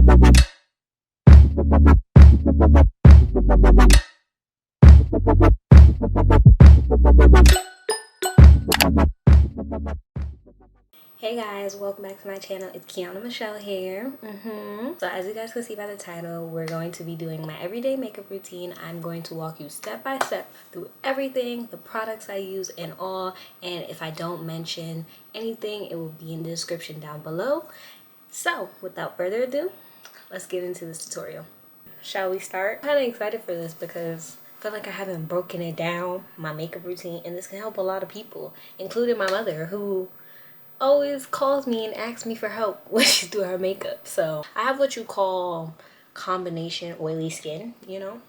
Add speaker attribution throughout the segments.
Speaker 1: Hey guys, welcome back to my channel. It's Kyanamichelle here. So as you guys can see by the title, we're going to be doing my everyday makeup routine. I'm going to walk you step by step through everything, the products I use and all. And if I don't mention anything, it will be in the description down below. So without further ado, let's get into this tutorial. Shall we start? I'm kind of excited for this because I feel like I haven't broken it down, my makeup routine, and this can help a lot of people, including my mother, who always calls me and asks me for help when she's doing her makeup. So I have what you call combination oily skin, you know.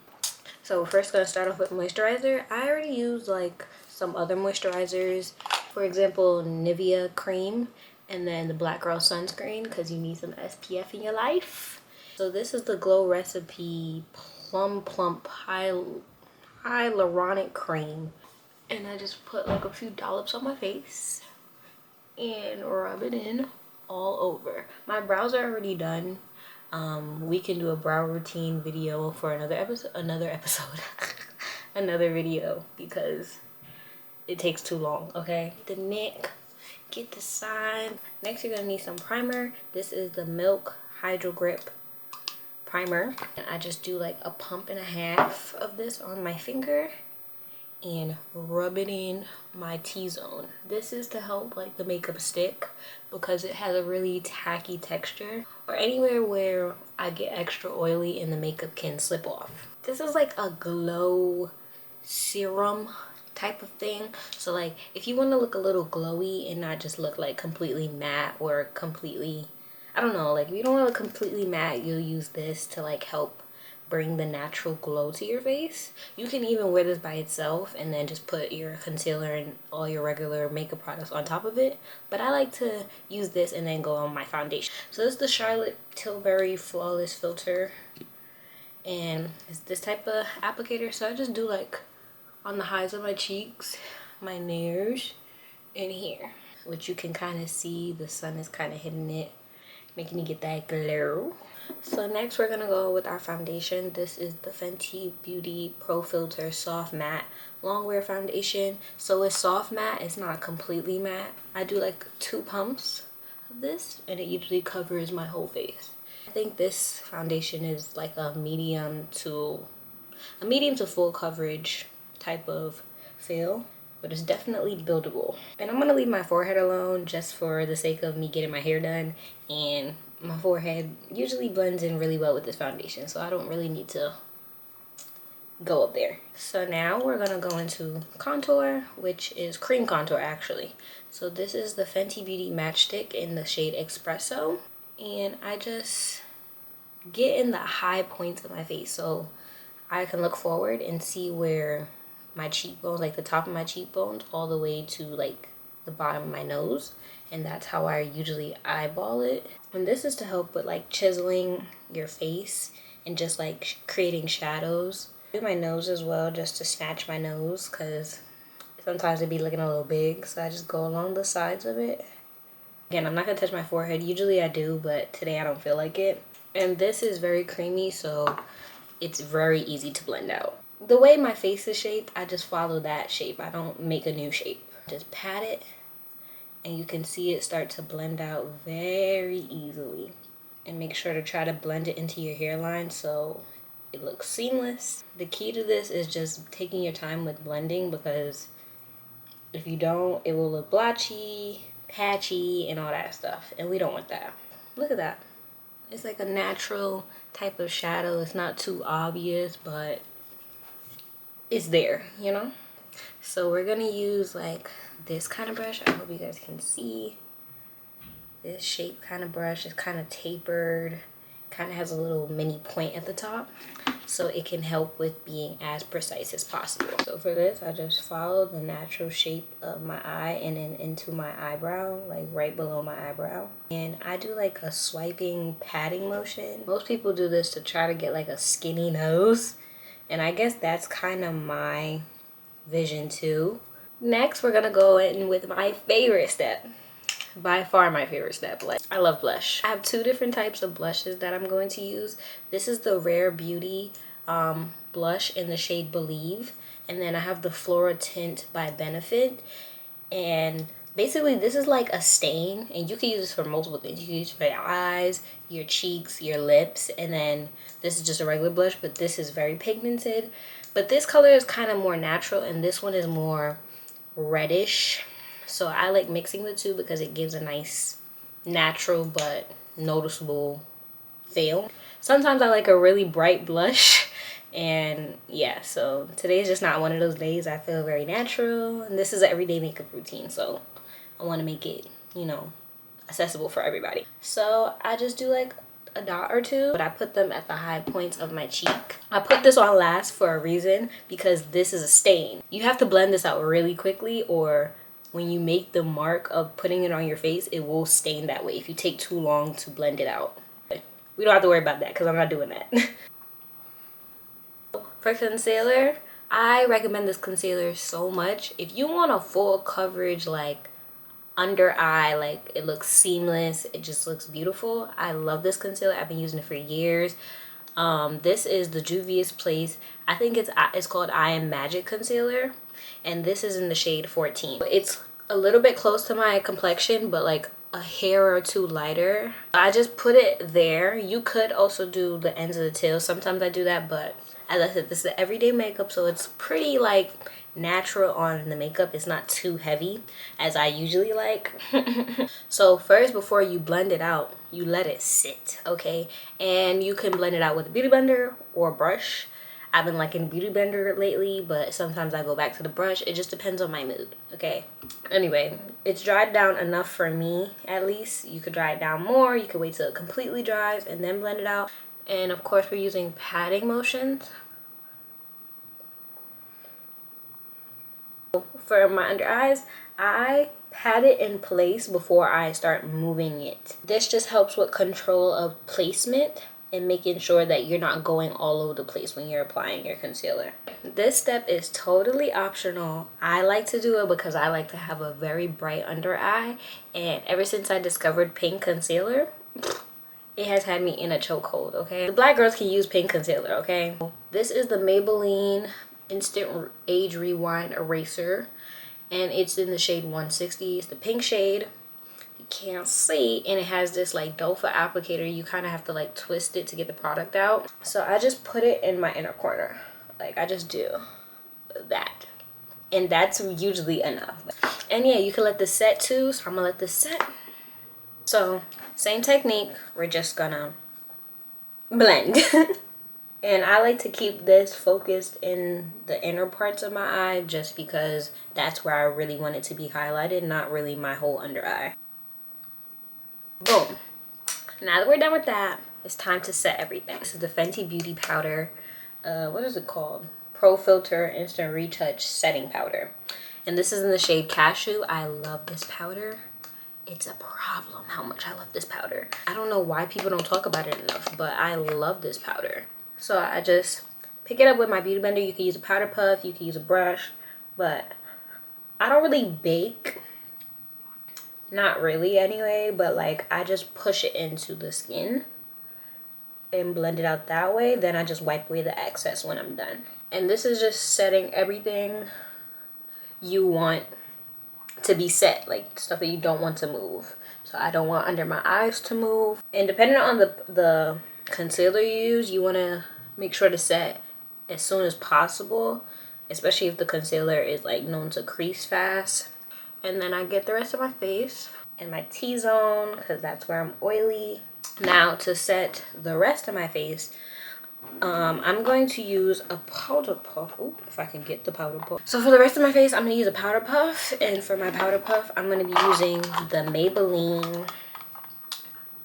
Speaker 1: So first gonna start off with moisturizer. I already use like some other moisturizers, for example Nivea cream, and then the Black Girl sunscreen, because you need some SPF in your life. So this is the Glow Recipe Plump Hyaluronic Cream, and I just put like a few dollops on my face and rub it in all over. My brows are already done. We can do a brow routine video for another episode another video, because it takes too long. Okay, the neck, get the side. Next you're gonna need some primer. This is the Milk Hydro Grip primer. I just do like a pump and a half of this on my finger and rub it in my T-zone. This is to help like the makeup stick, because it has a really tacky texture, or anywhere where I get extra oily and the makeup can slip off. This is like a glow serum type of thing. So like if you want to look a little glowy and not just look like completely matte or completely, I don't know, like if you don't want to look completely matte, you'll use this to like help bring the natural glow to your face. You can even wear this by itself and then just put your concealer and all your regular makeup products on top of it, but I like to use this and then go on my foundation. So this is the Charlotte Tilbury Flawless Filter, and it's this type of applicator. So I just do like on the highs of my cheeks, my nares, and here, which you can kind of see the sun is kind of hitting it, making you get that glow. So next we're gonna go with our foundation. This is the Fenty Beauty Pro Filter Soft Matte Longwear Foundation. So it's soft matte, it's not completely matte. I do like 2 pumps of this and it usually covers my whole face. I think this foundation is like a medium to full coverage type of feel, but it's definitely buildable. And I'm gonna leave my forehead alone just for the sake of me getting my hair done, and my forehead usually blends in really well with this foundation, so I don't really need to go up there. So now we're gonna go into contour, which is cream contour actually. So this is the Fenty Beauty Matchstick in the shade Espresso, and I just get in the high points of my face so I can look forward and see where my cheekbones, like the top of my cheekbones, all the way to like the bottom of my nose, and that's how I usually eyeball it. And this is to help with like chiseling your face and just like creating shadows. I do my nose as well, just to snatch my nose, because sometimes it'd be looking a little big, so I just go along the sides of it. Again, I'm not gonna touch my forehead. Usually I do, but today I don't feel like it. And this is very creamy, so it's very easy to blend out. The way my face is shaped, I just follow that shape. I don't make a new shape. Just pat it and you can see it start to blend out very easily. And make sure to try to blend it into your hairline so it looks seamless. The key to this is just taking your time with blending, because if you don't, it will look blotchy, patchy, and all that stuff. And we don't want that. Look at that. It's like a natural type of shadow. It's not too obvious, but it's there, you know? So we're gonna use like this kind of brush. I hope you guys can see this shape kind of brush. It's kind of tapered, kind of has a little mini point at the top, so it can help with being as precise as possible. So for this, I just follow the natural shape of my eye and then into my eyebrow, like right below my eyebrow. And I do like a swiping patting motion. Most people do this to try to get like a skinny nose, and I guess that's kind of my vision too. Next, we're gonna go in with my favorite step, by far my favorite step. Like, I love blush. I have two different types of blushes that I'm going to use. This is the Rare Beauty blush in the shade Believe, and then I have the Flora Tint by Benefit. And basically this is like a stain, and you can use this for multiple things. You can use it for your eyes, your cheeks, your lips, and then this is just a regular blush, but this is very pigmented. But this color is kind of more natural, and this one is more reddish. So I like mixing the two because it gives a nice natural but noticeable feel. Sometimes I like a really bright blush, and yeah, so today's just not one of those days. I feel very natural, and this is an everyday makeup routine, so I want to make it, you know, accessible for everybody. So I just do like a dot or two, but I put them at the high points of my cheek. I put this on last for a reason, because this is a stain. You have to blend this out really quickly, or when you make the mark of putting it on your face, it will stain that way if you take too long to blend it out. We don't have to worry about that because I'm not doing that. For concealer, I recommend this concealer so much. If you want a full coverage, like under eye, like it looks seamless, it just looks beautiful, I love this concealer. I've been using it for years. This is the Juvia's Place. I think it's called I Am Magic concealer, and this is in the shade 14. It's a little bit close to my complexion, but like a hair or two lighter. I just put it there. You could also do the ends of the tail. Sometimes I do that, but as I said, this is the everyday makeup, so it's pretty like natural on the makeup. It's not too heavy as I usually like. So first, before you blend it out, you let it sit, okay? And you can blend it out with a beauty blender or a brush. I've been liking beauty blender lately, but sometimes I go back to the brush. It just depends on my mood, okay? Anyway, it's dried down enough for me, at least. You could dry it down more. You could wait till it completely dries and then blend it out. And of course, we're using patting motions. For my under eyes, I pat it in place before I start moving it. This just helps with control of placement and making sure that you're not going all over the place when you're applying your concealer. This step is totally optional. I like to do it because I like to have a very bright under eye, and ever since I discovered pink concealer, it has had me in a chokehold, okay? The black girls can use pink concealer, okay? This is the Maybelline Instant Age Rewind Eraser, and it's in the shade 160. It's the pink shade. You can't see, and it has this like doe foot applicator. You kind of have to like twist it to get the product out. So I just put it in my inner corner. Like, I just do that, and that's usually enough. And yeah, you can let this set too, so I'm gonna let this set. So same technique, we're just gonna blend. And I like to keep this focused in the inner parts of my eye, just because that's where I really want it to be highlighted, not really my whole under eye. Boom. Now that we're done with that, it's time to set everything. This is the Fenty Beauty powder. What is it called? Pro Filter Instant Retouch Setting Powder. And this is in the shade Cashew. I love this powder. It's a problem how much I love this powder. I don't know why people don't talk about it enough, but I love this powder. So I just pick it up with my beauty blender. You can use a powder puff, you can use a brush, but I don't really bake. Not really anyway, but like I just push it into the skin and blend it out that way. Then I just wipe away the excess when I'm done. And this is just setting everything you want to be set, like stuff that you don't want to move. So I don't want under my eyes to move. And depending on the concealer you use, you want to make sure to set as soon as possible, especially if the concealer is like known to crease fast. And then I get the rest of my face and my T-zone, because that's where I'm oily. Now to set the rest of my face, I'm going to use a powder puff. Ooh, if I can get the powder puff. So for the rest of my face, I'm going to use a powder puff. And for my powder puff, I'm going to be using the Maybelline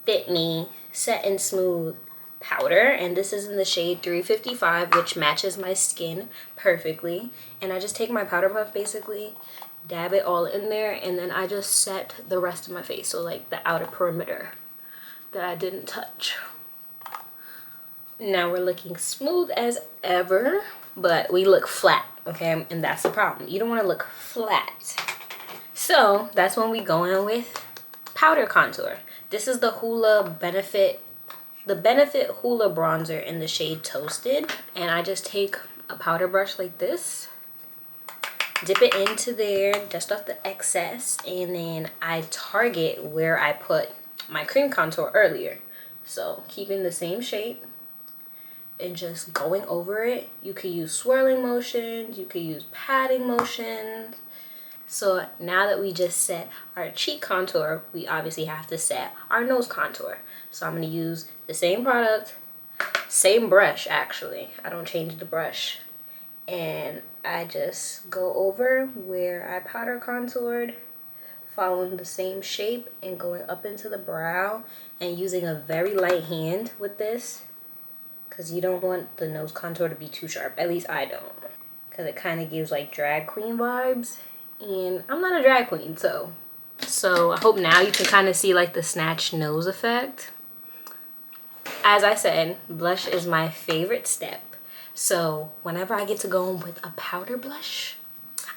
Speaker 1: Fit Me Set and Smooth powder. And this is in the shade 355, which matches my skin perfectly. And I just take my powder puff, basically, dab it all in there, and then I just set the rest of my face. So like the outer perimeter that I didn't touch. Now we're looking smooth as ever, but we look flat, okay? And that's the problem. You don't want to look flat. So that's when we go in with powder contour. This is the Benefit Hoola bronzer in the shade Toasted, and I just take a powder brush like this, dip it into there, dust off the excess, and then I target where I put my cream contour earlier. So keeping the same shape and just going over it. You could use swirling motions, you could use patting motions. So now that we just set our cheek contour, we obviously have to set our nose contour. So I'm going to use the same product, same brush actually. I don't change the brush. And I just go over where I powder contoured, following the same shape and going up into the brow and using a very light hand with this, because you don't want the nose contour to be too sharp. At least I don't, because it kind of gives like drag queen vibes, and I'm not a drag queen, so I hope now you can kind of see like the snatched nose effect. As I said, blush is my favorite step. So whenever I get to go in with a powder blush,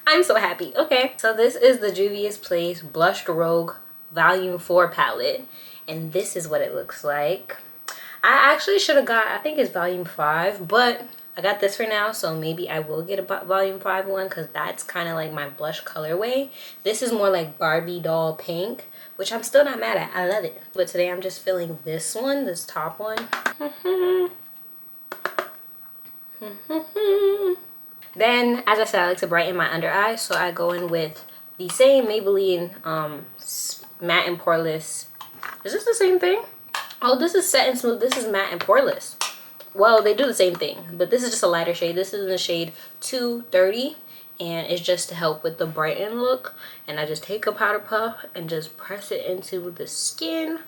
Speaker 1: I'm so happy. Okay, so this is the Juvia's Place Blushed Rogue Volume 4 palette, and this is what it looks like. I actually should have got, I think it's Volume 5, but I got this for now, so maybe I will get a Volume 5 one, because that's kind of like my blush colorway. This is more like Barbie doll pink, which I'm still not mad at. I love it. But today I'm just feeling this one, this top one. Then, as I said, I like to brighten my under eye, so I go in with the same Maybelline matte and poreless. Is this the same thing? Oh, this is Set and Smooth. This is matte and poreless. Well, they do the same thing, but this is just a lighter shade. This is in the shade 230, and it's just to help with the brighten look. And I just take a powder puff and just press it into the skin,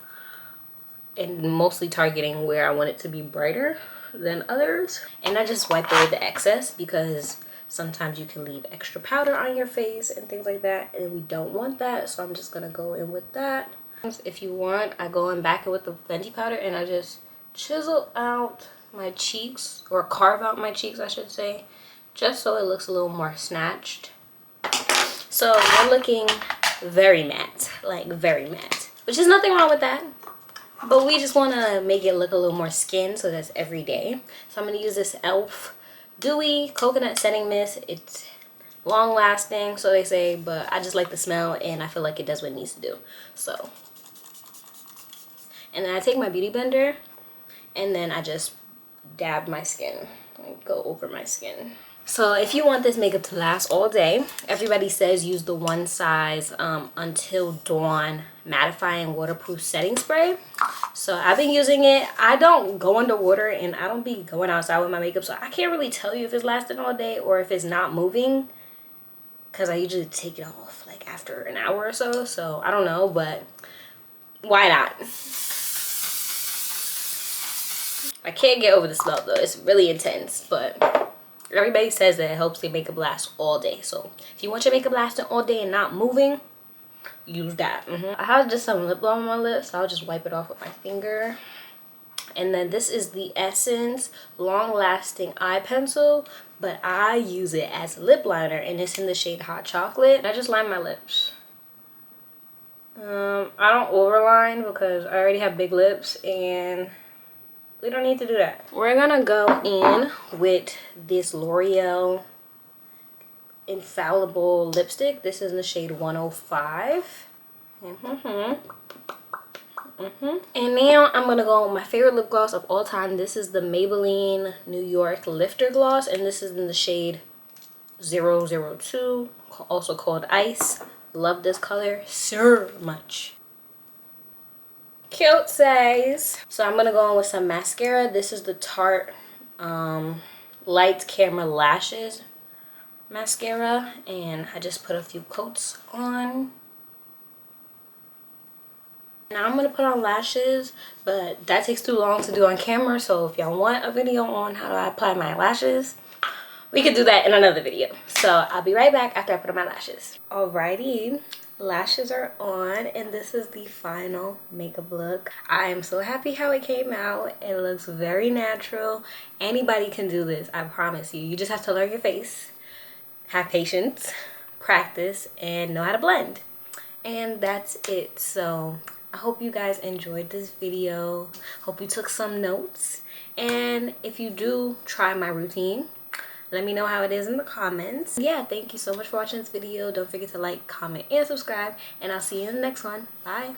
Speaker 1: and mostly targeting where I want it to be brighter than others. And I just wipe away the excess, because sometimes you can leave extra powder on your face and things like that, and we don't want that. So I'm just gonna go in with that. If you want, I go in back with the Fenty powder and I just chisel out my cheeks, or carve out my cheeks I should say, just so it looks a little more snatched. So we're looking very matte, like very matte, which is nothing wrong with that. But we just want to make it look a little more skin, so that's every day. So I'm going to use this e.l.f. Dewy Coconut Setting Mist. It's long lasting, so they say, but I just like the smell and I feel like it does what it needs to do. So, and then I take my beauty blender and then I just dab my skin, like go over my skin. So if you want this makeup to last all day, everybody says use the One Size Until Dawn mattifying waterproof setting spray. So I've been using it. I don't go underwater and I don't be going outside with my makeup, so I can't really tell you if it's lasting all day or if it's not moving, because I usually take it off like after an hour or so. So I don't know, but why not? I can't get over the smell though. It's really intense, but everybody says that it helps your makeup last all day. So if you want your makeup lasting all day and not moving, use that. I have just some lip balm on my lips, so I'll just wipe it off with my finger. And then this is the Essence Long Lasting Eye Pencil, but I use it as a lip liner, and it's in the shade Hot Chocolate. I just line my lips. I don't overline because I already have big lips and we don't need to do that. We're gonna go in with this L'Oreal Infallible lipstick. This is in the shade 105. And now I'm gonna go on my favorite lip gloss of all time. This is the Maybelline New York Lifter Gloss, and this is in the shade 002, also called Ice. Love this color so much. Cute size. So I'm gonna go in with some mascara. This is the Tarte Light Camera Lashes mascara, and I just put a few coats on. Now I'm gonna put on lashes, but that takes too long to do on camera, so if y'all want a video on how to apply my lashes, we could do that in another video. So I'll be right back after I put on my lashes. Alrighty, lashes are on, and this is the final makeup look. I am so happy how it came out. It looks very natural. Anybody can do this, I promise you. You just have to learn your face, have patience, practice, and know how to blend. And that's it. So I hope you guys enjoyed this video. Hope you took some notes. And if you do try my routine, let me know how it is in the comments. Yeah, thank you so much for watching this video. Don't forget to like, comment, and subscribe. And I'll see you in the next one. Bye.